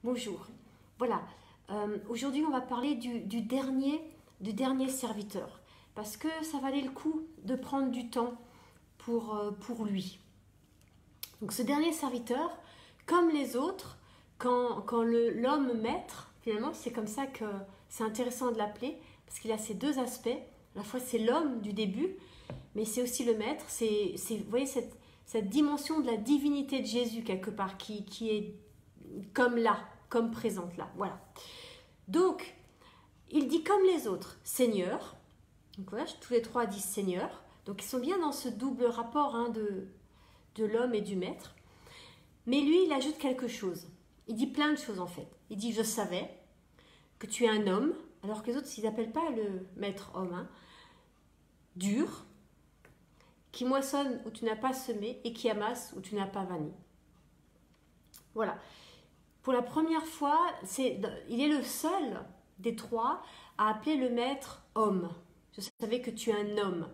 Bonjour. Voilà, aujourd'hui on va parler du dernier serviteur, parce que ça valait le coup de prendre du temps pour lui. Donc ce dernier serviteur, comme les autres, quand l'homme maître, finalement c'est comme ça que c'est intéressant de l'appeler, parce qu'il a ces deux aspects. À la fois c'est l'homme du début, mais c'est aussi le maître. Vous voyez cette dimension de la divinité de Jésus quelque part qui est comme là, comme présente là. Voilà. Donc, il dit comme les autres, Seigneur. Donc voilà, tous les trois disent Seigneur. Donc ils sont bien dans ce double rapport de l'homme et du maître. Mais lui, il ajoute quelque chose. Il dit plein de choses en fait. Il dit, je savais que tu es un homme, alors que les autres, ils n'appellent pas le maître homme, hein, dur, qui moissonne où tu n'as pas semé et qui amasse où tu n'as pas vanné. Voilà. Pour la première fois, il est le seul des trois à appeler le maître homme. Je savais que tu es un homme.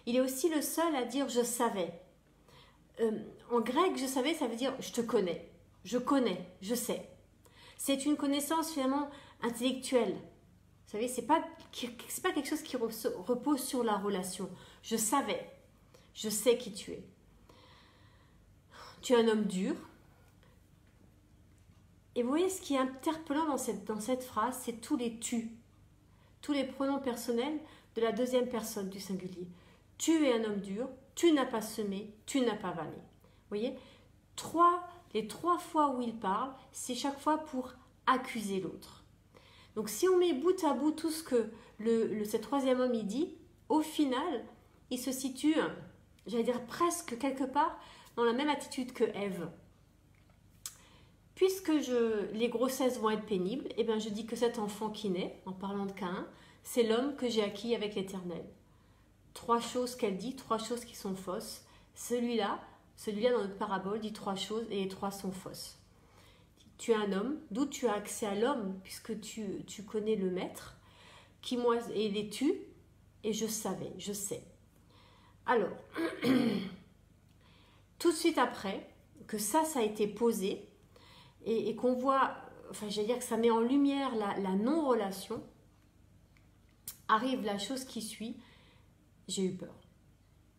Il est aussi le seul à dire je savais. En grec, je savais, ça veut dire je te connais, je sais. C'est une connaissance finalement intellectuelle. Vous savez, c'est pas quelque chose qui repose sur la relation. Je savais, je sais qui tu es. Tu es un homme dur. Et vous voyez, ce qui est interpellant dans cette phrase, c'est tous les tu, tous les pronoms personnels de la deuxième personne du singulier. Tu es un homme dur, tu n'as pas semé, tu n'as pas vanné. Vous voyez, les trois fois où il parle, c'est chaque fois pour accuser l'autre. Donc si on met bout à bout tout ce que ce troisième homme il dit, au final, il se situe, j'allais dire presque quelque part, dans la même attitude que Ève. Puisque les grossesses vont être pénibles, eh bien je dis que cet enfant qui naît, en parlant de Caïn, c'est l'homme que j'ai acquis avec l'Éternel. Trois choses qu'elle dit, trois choses qui sont fausses. Celui-là dans notre parabole dit trois choses et les trois sont fausses. Tu es un homme, d'où tu as accès à l'homme, puisque tu connais le maître, et il est tu, et je savais, je sais. Alors, tout de suite après, que ça a été posé, et qu'on voit, enfin j'allais dire que ça met en lumière la non-relation, arrive la chose qui suit, j'ai eu peur.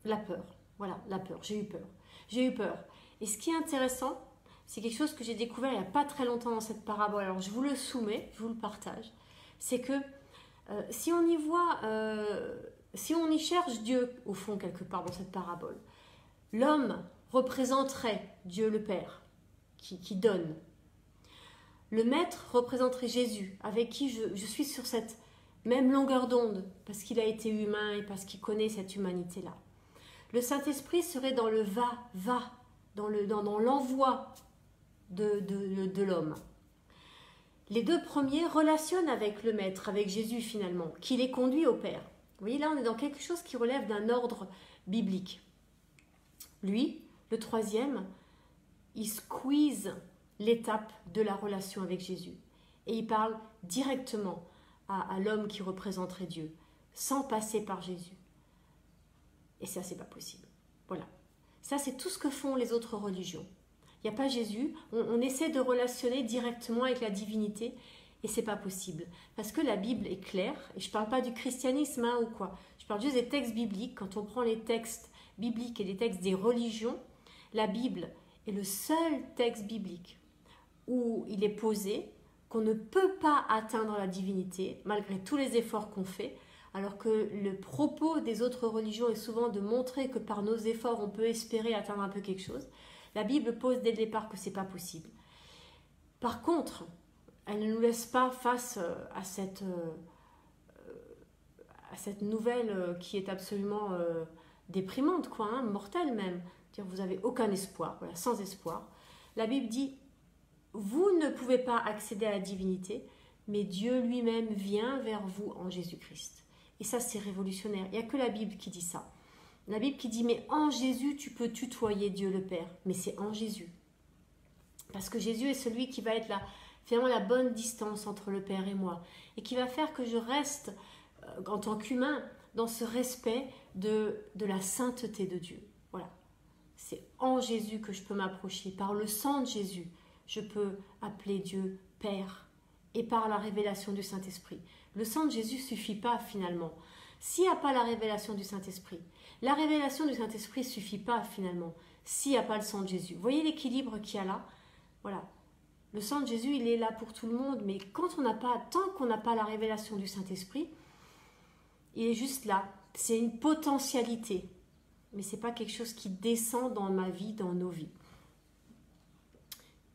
La peur, voilà, la peur, j'ai eu peur. J'ai eu peur. Et ce qui est intéressant, c'est quelque chose que j'ai découvert il n'y a pas très longtemps dans cette parabole, alors je vous le soumets, je vous le partage, c'est que si on y voit, si on y cherche Dieu au fond quelque part dans cette parabole, l'homme représenterait Dieu le Père, qui donne. Le maître représenterait Jésus, avec qui je suis sur cette même longueur d'onde, parce qu'il a été humain et parce qu'il connaît cette humanité-là. Le Saint-Esprit serait dans le va, dans l'envoi de l'homme. Les deux premiers relationnent avec le maître, avec Jésus finalement, qui les conduit au Père. Vous voyez, là on est dans quelque chose qui relève d'un ordre biblique. Lui, le troisième, il squeeze l'étape de la relation avec Jésus. Et il parle directement à l'homme qui représenterait Dieu, sans passer par Jésus. Et ça, c'est pas possible. Voilà. Ça, c'est tout ce que font les autres religions. Il n'y a pas Jésus, on essaie de relationner directement avec la divinité, et c'est pas possible. Parce que la Bible est claire, et je parle pas du christianisme ou quoi, je parle juste des textes bibliques. Quand on prend les textes bibliques et les textes des religions, la Bible est le seul texte biblique où il est posé qu'on ne peut pas atteindre la divinité, malgré tous les efforts qu'on fait, alors que le propos des autres religions est souvent de montrer que par nos efforts, on peut espérer atteindre un peu quelque chose. La Bible pose dès le départ que ce n'est pas possible. Par contre, elle ne nous laisse pas face à cette nouvelle qui est absolument déprimante, mortelle même. C'est-à-dire, vous n'avez aucun espoir, voilà, sans espoir. La Bible dit, vous ne pouvez pas accéder à la divinité, mais Dieu lui-même vient vers vous en Jésus-Christ. Et ça, c'est révolutionnaire. Il n'y a que la Bible qui dit ça. La Bible qui dit, mais en Jésus, tu peux tutoyer Dieu le Père. Mais c'est en Jésus. Parce que Jésus est celui qui va être finalement la bonne distance entre le Père et moi. Et qui va faire que je reste, en tant qu'humain, dans ce respect de la sainteté de Dieu. Voilà. C'est en Jésus que je peux m'approcher. Par le sang de Jésus, je peux appeler Dieu Père et par la révélation du Saint-Esprit. Le sang de Jésus ne suffit pas finalement. S'il n'y a pas la révélation du Saint-Esprit, la révélation du Saint-Esprit ne suffit pas finalement s'il n'y a pas le sang de Jésus. Vous voyez l'équilibre qu'il y a là? Voilà. Le sang de Jésus, il est là pour tout le monde, mais tant qu'on n'a pas la révélation du Saint-Esprit, il est juste là. C'est une potentialité, mais ce n'est pas quelque chose qui descend dans ma vie, dans nos vies.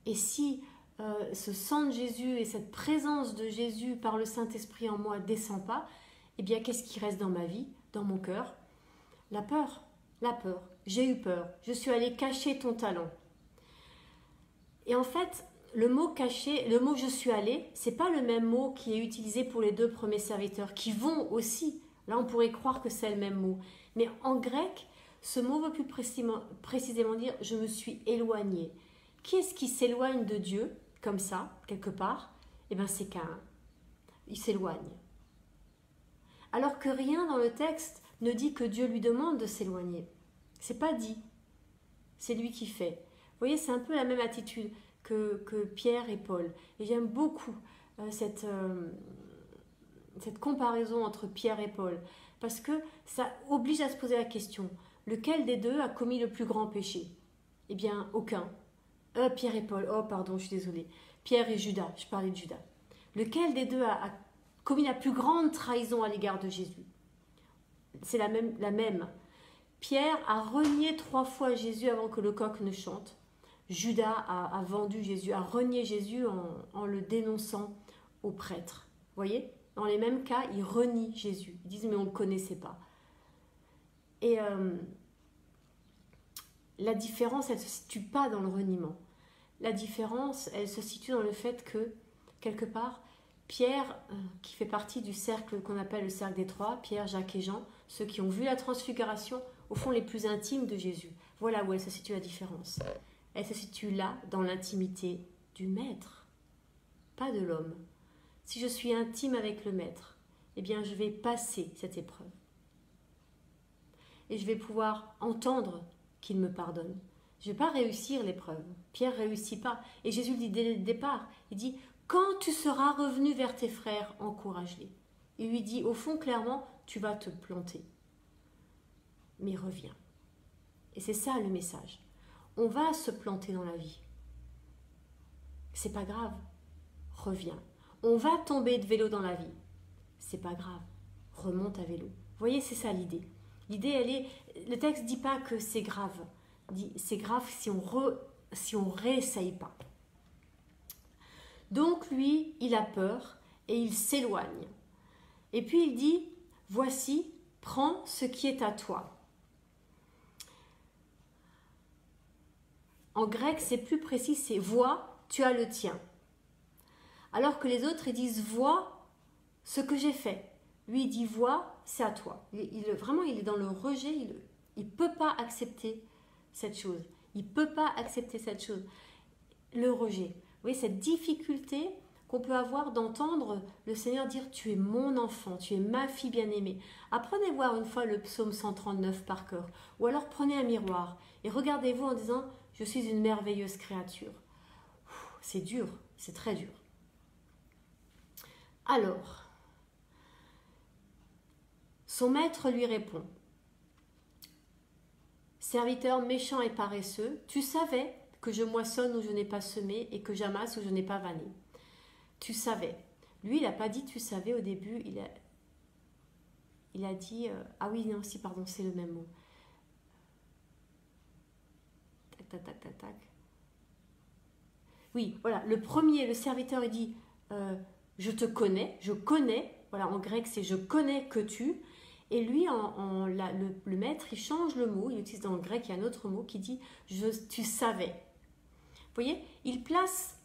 Et si ce sang de Jésus et cette présence de Jésus par le Saint-Esprit en moi ne descend pas, eh bien, qu'est-ce qui reste dans ma vie, dans mon cœur? La peur. La peur. J'ai eu peur. Je suis allée cacher ton talent. Et en fait, le mot cacher, le mot je suis allée, c'est pas le même mot qui est utilisé pour les deux premiers serviteurs, qui vont aussi. Là, on pourrait croire que c'est le même mot. Mais en grec, ce mot veut plus précisément dire je me suis éloignée. Qui est-ce qui s'éloigne de Dieu, comme ça, quelque part? Eh bien, c'est Caïn. Il s'éloigne. Alors que rien dans le texte ne dit que Dieu lui demande de s'éloigner. C'est pas dit. C'est lui qui fait. Vous voyez, c'est un peu la même attitude que Pierre et Paul. Et j'aime beaucoup cette comparaison entre Pierre et Paul. Parce que ça oblige à se poser la question. Lequel des deux a commis le plus grand péché? Eh bien, aucun. Pierre et Paul. Oh, pardon, je suis désolée. Pierre et Judas. Je parlais de Judas. Lequel des deux a commis la plus grande trahison à l'égard de Jésus? C'est la même. Pierre a renié 3 fois Jésus avant que le coq ne chante. Judas a vendu Jésus, a renié Jésus en le dénonçant aux prêtres. Vous voyez? Dans les mêmes cas, ils renient Jésus. Ils disent, mais on ne le connaissait pas. Et la différence, elle ne se situe pas dans le reniement. La différence, elle se situe dans le fait que, quelque part, Pierre, qui fait partie du cercle qu'on appelle le cercle des trois, Pierre, Jacques et Jean, ceux qui ont vu la transfiguration, au fond les plus intimes de Jésus. Voilà où elle se situe la différence. Elle se situe là, dans l'intimité du Maître, pas de l'homme. Si je suis intime avec le Maître, eh bien je vais passer cette épreuve. Et je vais pouvoir entendre qu'il me pardonne. Je ne vais pas réussir l'épreuve. Pierre ne réussit pas. Et Jésus le dit dès le départ. Il dit, quand tu seras revenu vers tes frères, encourage-les. Il lui dit, au fond, clairement, tu vas te planter. Mais reviens. Et c'est ça le message. On va se planter dans la vie. C'est pas grave. Reviens. On va tomber de vélo dans la vie. C'est pas grave. Remonte à vélo. Vous voyez, c'est ça l'idée. L'idée, elle est... Le texte ne dit pas que c'est grave. Il dit, c'est grave si on réessaye pas. Donc lui, il a peur et il s'éloigne. Et puis il dit, voici, prends ce qui est à toi. En grec, c'est plus précis, c'est vois, tu as le tien. Alors que les autres, ils disent, vois ce que j'ai fait. Lui, il dit, vois, c'est à toi. Vraiment, il est dans le rejet, il ne peut pas accepter cette chose. Il ne peut pas accepter cette chose. Le rejet. Vous voyez, cette difficulté qu'on peut avoir d'entendre le Seigneur dire, tu es mon enfant, tu es ma fille bien-aimée. Apprenez voir une fois le psaume 139 par cœur. Ou alors prenez un miroir et regardez-vous en disant, je suis une merveilleuse créature. C'est dur, c'est très dur. Alors, son maître lui répond, serviteur méchant et paresseux, tu savais que je moissonne où je n'ai pas semé et que j'amasse où je n'ai pas vanné. Tu savais. Lui, il n'a pas dit tu savais au début, il a dit, ah oui, non, si, pardon, c'est le même mot. Tac. Oui, voilà, le premier, le serviteur, il dit, je te connais, je connais, voilà, en grec, c'est je connais que tu. Et lui, le maître, il change le mot, il utilise dans le grec, il y a un autre mot qui dit tu savais. Vous voyez, il place,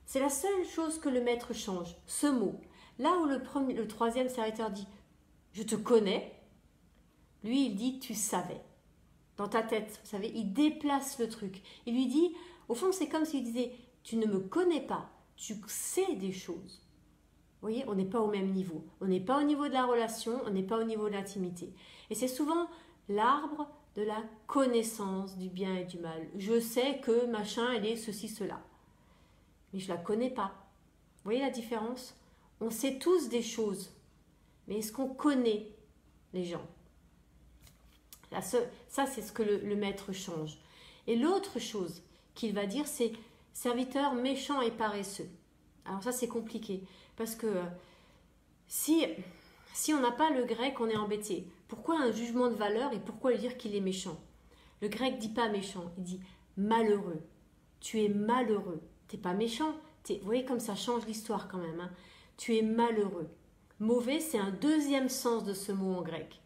c'est la seule chose que le maître change, ce mot. Là où le troisième serviteur dit je te connais, lui, il dit tu savais. Dans ta tête, vous savez, il déplace le truc. Il lui dit, au fond, c'est comme s'il disait tu ne me connais pas, tu sais des choses. Vous voyez, on n'est pas au même niveau. On n'est pas au niveau de la relation, on n'est pas au niveau de l'intimité. Et c'est souvent l'arbre de la connaissance du bien et du mal. Je sais que machin, elle est ceci, cela. mais je ne la connais pas. Vous voyez la différence? On sait tous des choses, mais est-ce qu'on connaît les gens? Ça, c'est ce que le maître change. Et l'autre chose qu'il va dire, c'est serviteur méchant et paresseux. Alors ça, c'est compliqué, parce que si on n'a pas le grec, on est embêté. Pourquoi un jugement de valeur et pourquoi lui dire qu'il est méchant? Le grec ne dit pas méchant, il dit malheureux. Tu es malheureux. Tu n'es pas méchant. Vous voyez comme ça change l'histoire quand même. Hein. Tu es malheureux. Mauvais, c'est un deuxième sens de ce mot en grec.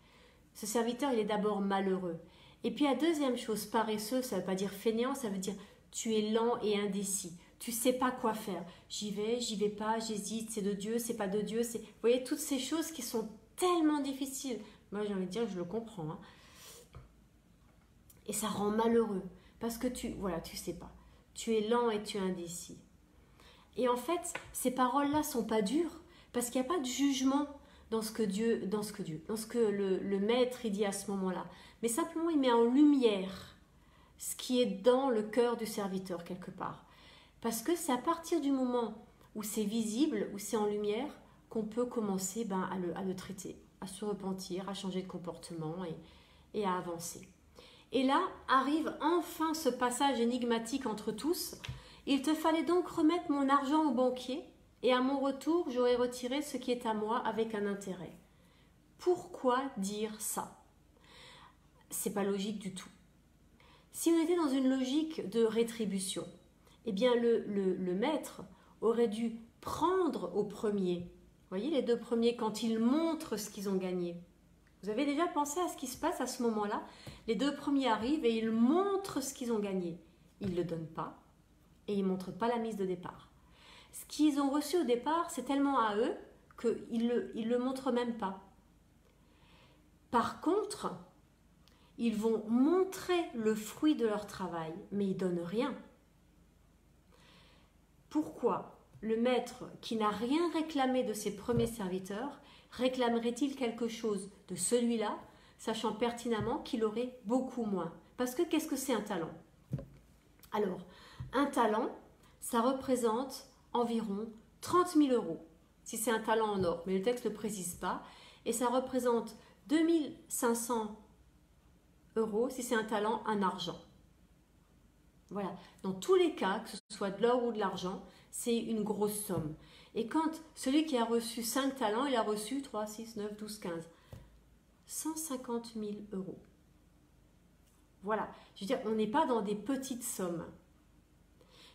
Ce serviteur, il est d'abord malheureux. Et puis la deuxième chose, paresseux, ça ne veut pas dire fainéant, ça veut dire tu es lent et indécis. Tu ne sais pas quoi faire. J'y vais pas, j'hésite, c'est de Dieu, c'est pas de Dieu. Vous voyez, toutes ces choses qui sont tellement difficiles. Moi, j'ai envie de dire que je le comprends. Hein. Et ça rend malheureux. Parce que tu sais pas. Tu es lent et tu es indécis. Et en fait, ces paroles-là sont pas dures. Parce qu'il n'y a pas de jugement dans ce que le maître il dit à ce moment-là. Mais simplement, il met en lumière ce qui est dans le cœur du serviteur quelque part. Parce que c'est à partir du moment où c'est visible, où c'est en lumière, qu'on peut commencer à le traiter, à se repentir, à changer de comportement et à avancer. Et là arrive enfin ce passage énigmatique entre tous. Il te fallait donc remettre mon argent au banquier, et à mon retour, j'aurais retiré ce qui est à moi avec un intérêt. Pourquoi dire ça? C'est pas logique du tout. Si on était dans une logique de rétribution, eh bien le maître aurait dû prendre au premier. Vous voyez les deux premiers quand ils montrent ce qu'ils ont gagné. Vous avez déjà pensé à ce qui se passe à ce moment-là? Les deux premiers arrivent et ils montrent ce qu'ils ont gagné. Ils ne le donnent pas et ils ne montrent pas la mise de départ. Ce qu'ils ont reçu au départ, c'est tellement à eux qu'ils ne le montrent même pas. Par contre, ils vont montrer le fruit de leur travail, mais ils ne donnent rien. Pourquoi le maître qui n'a rien réclamé de ses premiers serviteurs réclamerait-il quelque chose de celui-là, sachant pertinemment qu'il aurait beaucoup moins? Parce que qu'est-ce que c'est un talent? Alors, un talent, ça représente environ 30 000 euros, si c'est un talent en or, mais le texte ne le précise pas, et ça représente 2 500 euros si c'est un talent en argent. Voilà, dans tous les cas, que ce soit de l'or ou de l'argent, c'est une grosse somme. Et quand celui qui a reçu 5 talents, il a reçu 3, 6, 9, 12, 15, 150 000 euros. Voilà, je veux dire, on n'est pas dans des petites sommes.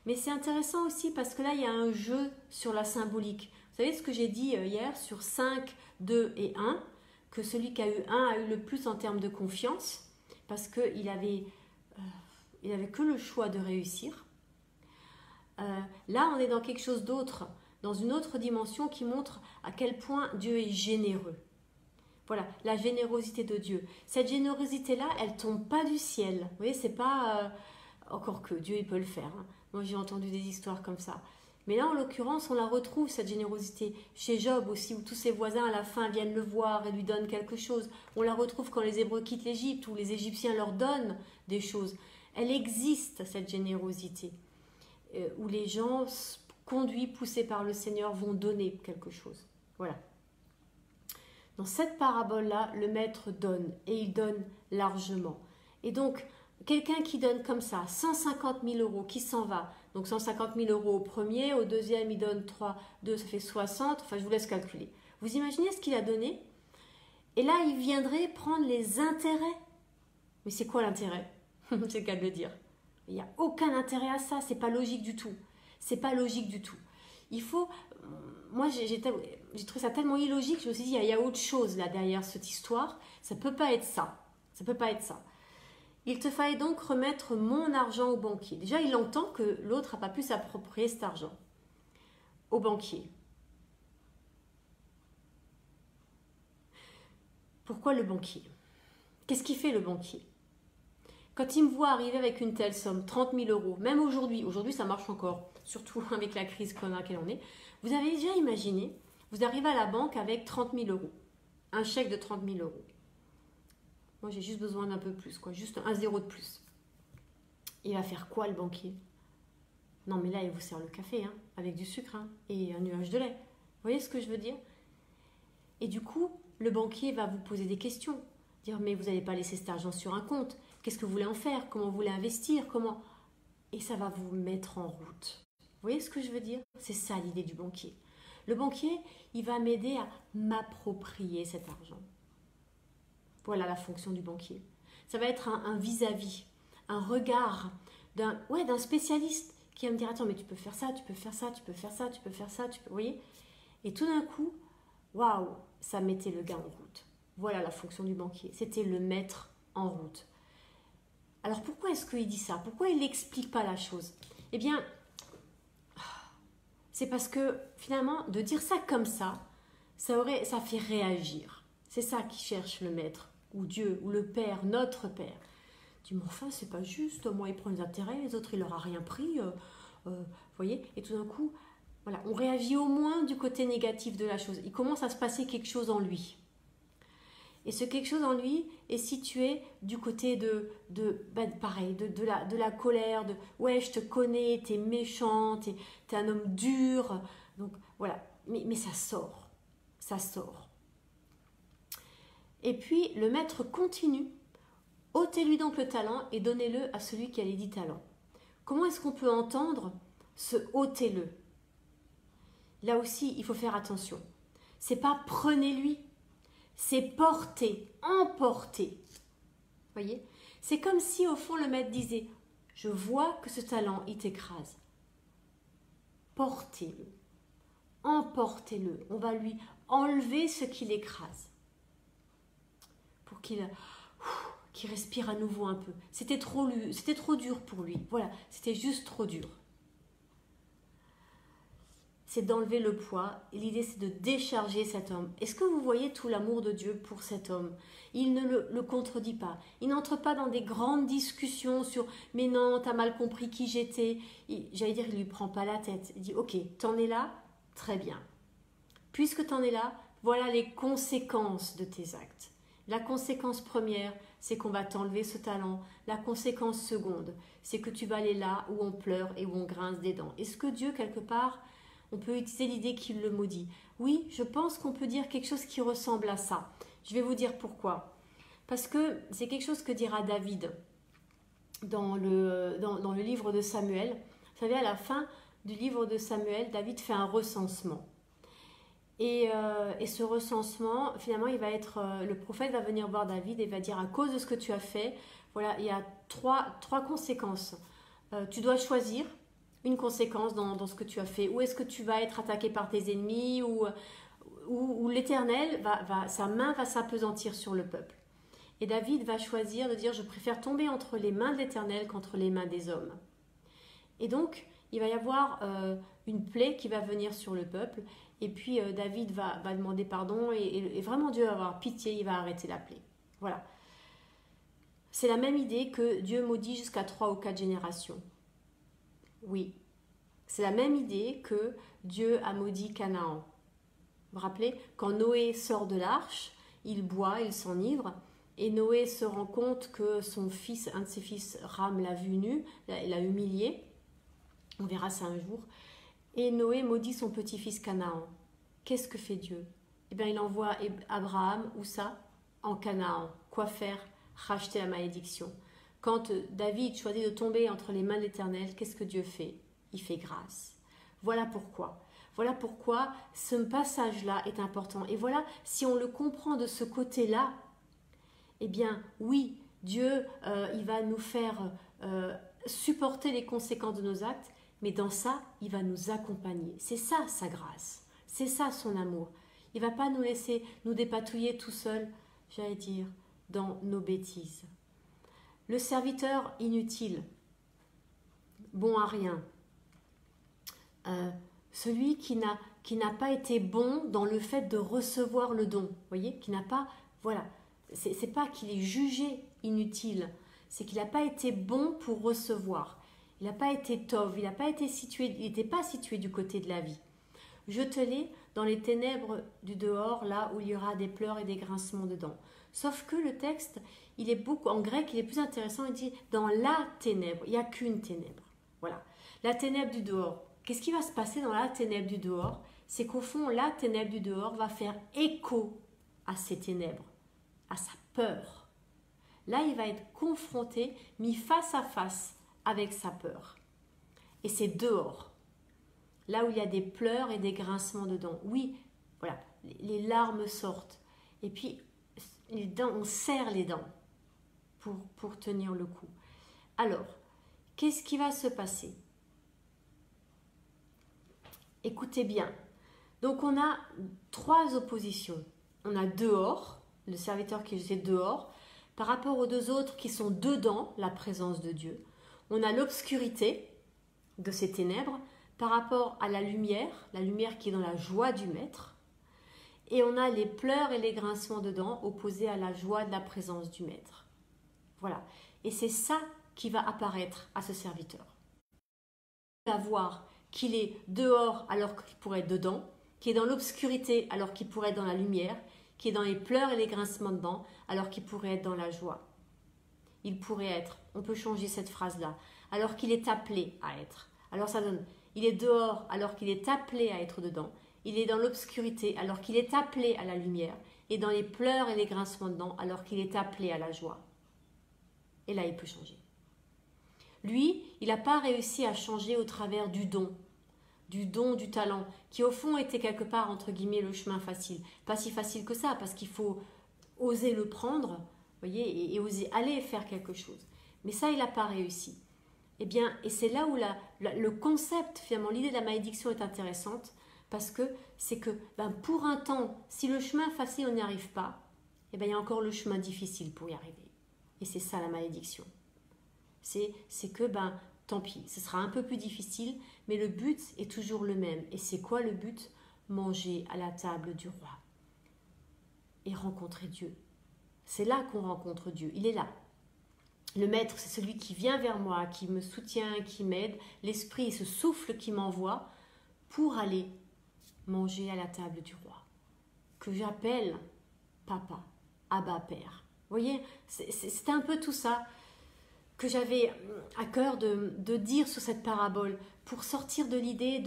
Mais c'est intéressant aussi parce que là, il y a un jeu sur la symbolique. Vous savez ce que j'ai dit hier sur 5, 2 et 1, que celui qui a eu 1 a eu le plus en termes de confiance, parce qu'il avait que le choix de réussir. Là, on est dans quelque chose d'autre, dans une autre dimension qui montre à quel point Dieu est généreux. Voilà, la générosité de Dieu. Cette générosité-là, elle ne tombe pas du ciel. Vous voyez, c'est pas... encore que Dieu, il peut le faire. Hein. Moi, j'ai entendu des histoires comme ça. Mais là, en l'occurrence, on la retrouve, cette générosité. Chez Job aussi, où tous ses voisins, à la fin, viennent le voir et lui donnent quelque chose. On la retrouve quand les Hébreux quittent l'Égypte, où les Égyptiens leur donnent des choses. Elle existe, cette générosité, où les gens, conduits, poussés par le Seigneur, vont donner quelque chose. Voilà. Dans cette parabole-là, le maître donne, et il donne largement. Et donc, quelqu'un qui donne comme ça, 150 000 euros, qui s'en va, donc 150 000 euros au premier, au deuxième, il donne 2, ça fait 60, enfin je vous laisse calculer. Vous imaginez ce qu'il a donné? Et là, il viendrait prendre les intérêts. Mais c'est quoi l'intérêt? C'est le cas de le dire. Il n'y a aucun intérêt à ça, c'est pas logique du tout. C'est pas logique du tout. Il faut... Moi, j'ai trouvé ça tellement illogique, je me suis dit, il y a autre chose là derrière cette histoire. Ça ne peut pas être ça. Ça ne peut pas être ça. Il te fallait donc remettre mon argent au banquier. Déjà, il entend que l'autre n'a pas pu s'approprier cet argent. Au banquier. Pourquoi le banquier? Qu'est-ce qu'il fait le banquier? Quand il me voit arriver avec une telle somme, 30 000 euros, même aujourd'hui ça marche encore, surtout avec la crise dans laquelle on est, vous avez déjà imaginé, vous arrivez à la banque avec 30 000 euros, un chèque de 30 000 euros. Moi, j'ai juste besoin d'un peu plus, quoi, juste un zéro de plus. Il va faire quoi, le banquier? Non, mais là, il vous sert le café, hein, avec du sucre hein, et un nuage de lait. Vous voyez ce que je veux dire? Et du coup, le banquier va vous poser des questions. Dire, mais vous n'allez pas laisser cet argent sur un compte. Qu'est-ce que vous voulez en faire? Comment vous voulez investir? Comment... Et ça va vous mettre en route. Vous voyez ce que je veux dire? C'est ça l'idée du banquier. Le banquier, il va m'aider à m'approprier cet argent. Voilà la fonction du banquier. Ça va être un vis-à-vis, un regard d'un spécialiste qui va me dire, attends, mais tu peux faire ça, tu peux faire ça, tu peux faire ça, tu peux faire ça, tu peux... Vous voyez? Et tout d'un coup, waouh, ça mettait le gars en route. Voilà la fonction du banquier. C'était le mettre en route. Alors pourquoi est-ce qu'il dit ça? Pourquoi il n'explique pas la chose? Eh bien, c'est parce que finalement, de dire ça comme ça fait réagir. C'est ça qui cherche le maître, ou Dieu, ou le Père, notre Père. Tu dis, mais enfin, c'est pas juste, moi il prend les intérêts, les autres il leur a rien pris. Vous voyez? Et tout d'un coup, voilà, on réagit au moins du côté négatif de la chose. Il commence à se passer quelque chose en lui. Et ce quelque chose en lui est situé du côté pareil, de la colère, de ouais, je te connais, t'es méchant, t'es un homme dur. Donc voilà, mais ça sort, ça sort. Et puis le maître continue, ôtez-lui donc le talent et donnez-le à celui qui a les 10 talents. Comment est-ce qu'on peut entendre ce ôtez-le? Là aussi, il faut faire attention. C'est pas prenez-lui. C'est porter, emporter. Voyez? C'est comme si au fond le maître disait, je vois que ce talent, il t'écrase. Portez-le, emportez-le. On va lui enlever ce qui l'écrase. Pour qu'il respire à nouveau un peu. C'était trop dur pour lui. Voilà, c'était juste trop dur. C'est d'enlever le poids. Et l'idée, c'est de décharger cet homme. Est-ce que vous voyez tout l'amour de Dieu pour cet homme? Il ne le contredit pas. Il n'entre pas dans des grandes discussions sur « mais non, t'as mal compris qui j'étais ». J'allais dire, il ne lui prend pas la tête. Il dit « ok, t'en es là? Très bien. Puisque t'en es là, voilà les conséquences de tes actes. La conséquence première, c'est qu'on va t'enlever ce talent. La conséquence seconde, c'est que tu vas aller là où on pleure et où on grince des dents. Est-ce que Dieu, quelque part, on peut utiliser l'idée qu'il le maudit? Oui, je pense qu'on peut dire quelque chose qui ressemble à ça. Je vais vous dire pourquoi. Parce que c'est quelque chose que dira David dans le livre de Samuel. Vous savez, à la fin du livre de Samuel, David fait un recensement. Et ce recensement, finalement, le prophète va venir voir David et va dire, à cause de ce que tu as fait, voilà, il y a trois conséquences. Tu dois choisir une conséquence dans ce que tu as fait. Ou est-ce que tu vas être attaqué par tes ennemis, ou l'Éternel, sa main va s'appesantir sur le peuple. Et David va choisir de dire, je préfère tomber entre les mains de l'Éternel qu'entre les mains des hommes. Et donc, il va y avoir une plaie qui va venir sur le peuple. Et puis, David va demander pardon. Et vraiment, Dieu va avoir pitié, il va arrêter la plaie. Voilà. C'est la même idée que Dieu maudit jusqu'à 3 ou 4 générations. Oui, c'est la même idée que Dieu a maudit Canaan. Vous vous rappelez, quand Noé sort de l'arche, il boit, il s'enivre, et Noé se rend compte que son fils, un de ses fils, Ram, l'a vu nu, l'a humilié. On verra ça un jour. Et Noé maudit son petit-fils Canaan. Qu'est-ce que fait Dieu? Eh bien, il envoie Abraham, où ça? En Canaan. Quoi faire? Racheter la malédiction. Quand David choisit de tomber entre les mains de l'Éternel, qu'est-ce que Dieu fait? Il fait grâce. Voilà pourquoi. Voilà pourquoi ce passage-là est important. Et voilà, si on le comprend de ce côté-là, eh bien, oui, Dieu, il va nous faire supporter les conséquences de nos actes, mais dans ça, il va nous accompagner. C'est ça, sa grâce. C'est ça, son amour. Il ne va pas nous laisser nous dépatouiller tout seul, j'allais dire, dans nos bêtises. Le serviteur inutile, bon à rien, celui qui n'a pas été bon dans le fait de recevoir le don, voyez, qui n'a pas, voilà, c'est pas qu'il est jugé inutile, c'est qu'il n'a pas été bon pour recevoir, il n'a pas été tov, il n'était pas situé du côté de la vie. Jetez-les dans les ténèbres du dehors, là où il y aura des pleurs et des grincements de dents. Sauf que le texte, en grec, il est plus intéressant, il dit dans la ténèbre, il n'y a qu'une ténèbre. Voilà. La ténèbre du dehors. Qu'est-ce qui va se passer dans la ténèbre du dehors? C'est qu'au fond, la ténèbre du dehors va faire écho à ses ténèbres, à sa peur. Là, il va être confronté, mis face à face avec sa peur. Et c'est dehors. Là où il y a des pleurs et des grincements de dents. Oui, voilà, les larmes sortent. Et puis, les dents, on serre les dents pour tenir le coup. Alors, qu'est-ce qui va se passer? Écoutez bien. Donc, on a 3 oppositions. On a dehors, le serviteur qui est dehors, par rapport aux 2 autres qui sont dedans la présence de Dieu. On a l'obscurité de ces ténèbres par rapport à la lumière qui est dans la joie du Maître. Et on a les pleurs et les grincements de dents opposés à la joie de la présence du Maître. Voilà. Et c'est ça qui va apparaître à ce serviteur. Il va voir qu'il est dehors alors qu'il pourrait être dedans, qui est dans l'obscurité alors qu'il pourrait être dans la lumière, qui est dans les pleurs et les grincements de dents alors qu'il pourrait être dans la joie. Il pourrait être, on peut changer cette phrase-là, alors qu'il est appelé à être. Alors ça donne, il est dehors alors qu'il est appelé à être dedans. Il est dans l'obscurité alors qu'il est appelé à la lumière. Et dans les pleurs et les grincements de dents alors qu'il est appelé à la joie. Et là, il peut changer. Lui, il n'a pas réussi à changer au travers du don, du talent, qui au fond était quelque part, entre guillemets, le chemin facile. Pas si facile que ça, parce qu'il faut oser le prendre, voyez, et oser aller faire quelque chose. Mais ça, il n'a pas réussi. Eh bien, et c'est là où le concept, finalement, l'idée de la malédiction est intéressante, parce que c'est que pour un temps, si le chemin facile, on n'y arrive pas, eh bien, il y a encore le chemin difficile pour y arriver. Et c'est ça la malédiction. C'est que, tant pis, ce sera un peu plus difficile, mais le but est toujours le même. Et c'est quoi le but? Manger à la table du roi et rencontrer Dieu. C'est là qu'on rencontre Dieu, il est là. Le Maître, c'est celui qui vient vers moi, qui me soutient, qui m'aide. L'Esprit, ce souffle qui m'envoie pour aller manger à la table du roi, que j'appelle Papa, Abba Père. Vous voyez, c'est un peu tout ça que j'avais à cœur de dire sur cette parabole, pour sortir de l'idée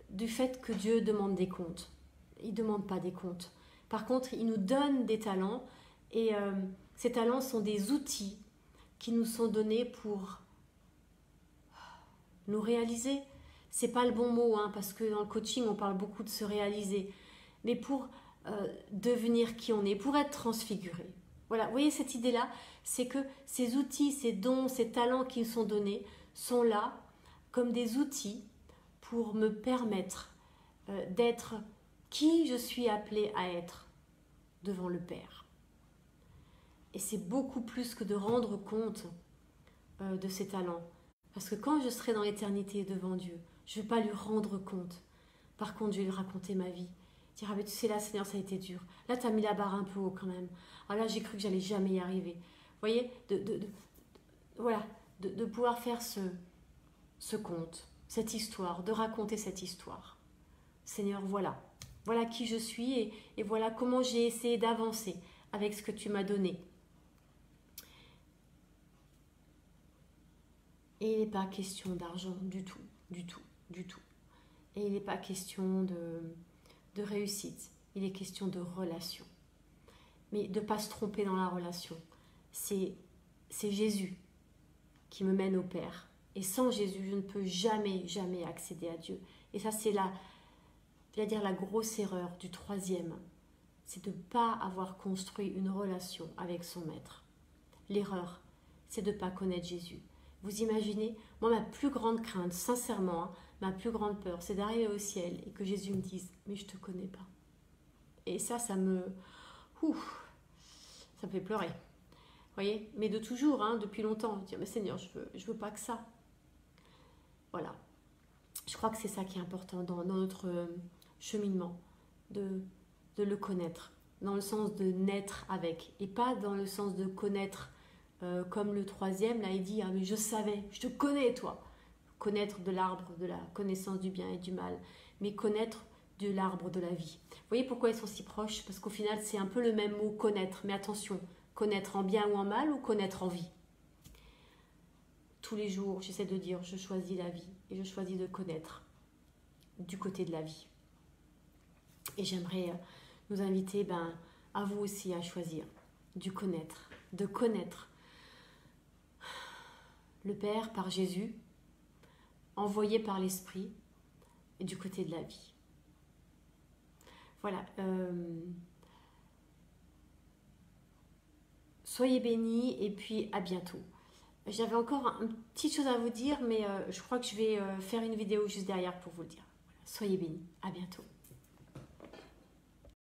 du fait que Dieu demande des comptes. Il ne demande pas des comptes. Par contre, il nous donne des talents, et ces talents sont des outils qui nous sont donnés pour nous réaliser. C'est pas le bon mot, parce que dans le coaching, on parle beaucoup de se réaliser, mais pour devenir qui on est, pour être transfiguré. Voilà, vous voyez cette idée-là, c'est que ces outils, ces dons, ces talents qui nous sont donnés sont là comme des outils pour me permettre d'être qui je suis appelée à être devant le Père. Et c'est beaucoup plus que de rendre compte de ces talents. Parce que quand je serai dans l'éternité devant Dieu, je ne vais pas lui rendre compte. Par contre, je vais lui raconter ma vie. Dire, mais tu sais, là, Seigneur, ça a été dur. Là, tu as mis la barre un peu haut quand même. Ah, là, j'ai cru que j'allais jamais y arriver. Vous voyez, de pouvoir faire ce conte, cette histoire, de raconter cette histoire. Seigneur, voilà qui je suis et voilà comment j'ai essayé d'avancer avec ce que tu m'as donné. Et il n'est pas question d'argent du tout. Et il n'est pas question de réussite. Il est question de relation. Mais de ne pas se tromper dans la relation. C'est Jésus qui me mène au Père. Et sans Jésus, je ne peux jamais accéder à Dieu. Et ça, c'est la grosse erreur du 3e. C'est de ne pas avoir construit une relation avec son Maître. L'erreur, c'est de ne pas connaître Jésus. Vous imaginez, moi, ma plus grande crainte, sincèrement, ma plus grande peur, c'est d'arriver au ciel et que Jésus me dise « mais je ne te connais pas ». Et ça me fait pleurer. Vous voyez, mais de toujours, depuis longtemps, dire « mais Seigneur, je veux pas que ça ». Voilà. Je crois que c'est ça qui est important dans notre cheminement, de le connaître, dans le sens de naître avec, et pas dans le sens de connaître comme le 3e, là il dit mais je savais, je te connais toi. Connaître de l'arbre de la connaissance du bien et du mal, mais connaître de l'arbre de la vie. Vous voyez pourquoi ils sont si proches? Parce qu'au final c'est un peu le même mot, connaître, mais attention, connaître en bien ou en mal ou connaître en vie. tous les jours, j'essaie de dire, je choisis la vie et je choisis de connaître du côté de la vie. Et j'aimerais nous inviter à vous aussi à choisir du connaître, de connaître le Père par Jésus, envoyé par l'Esprit, et du côté de la vie. Voilà. Soyez bénis et puis à bientôt. J'avais encore une petite chose à vous dire, mais je crois que je vais faire une vidéo juste derrière pour vous le dire. Voilà. Soyez bénis. À bientôt.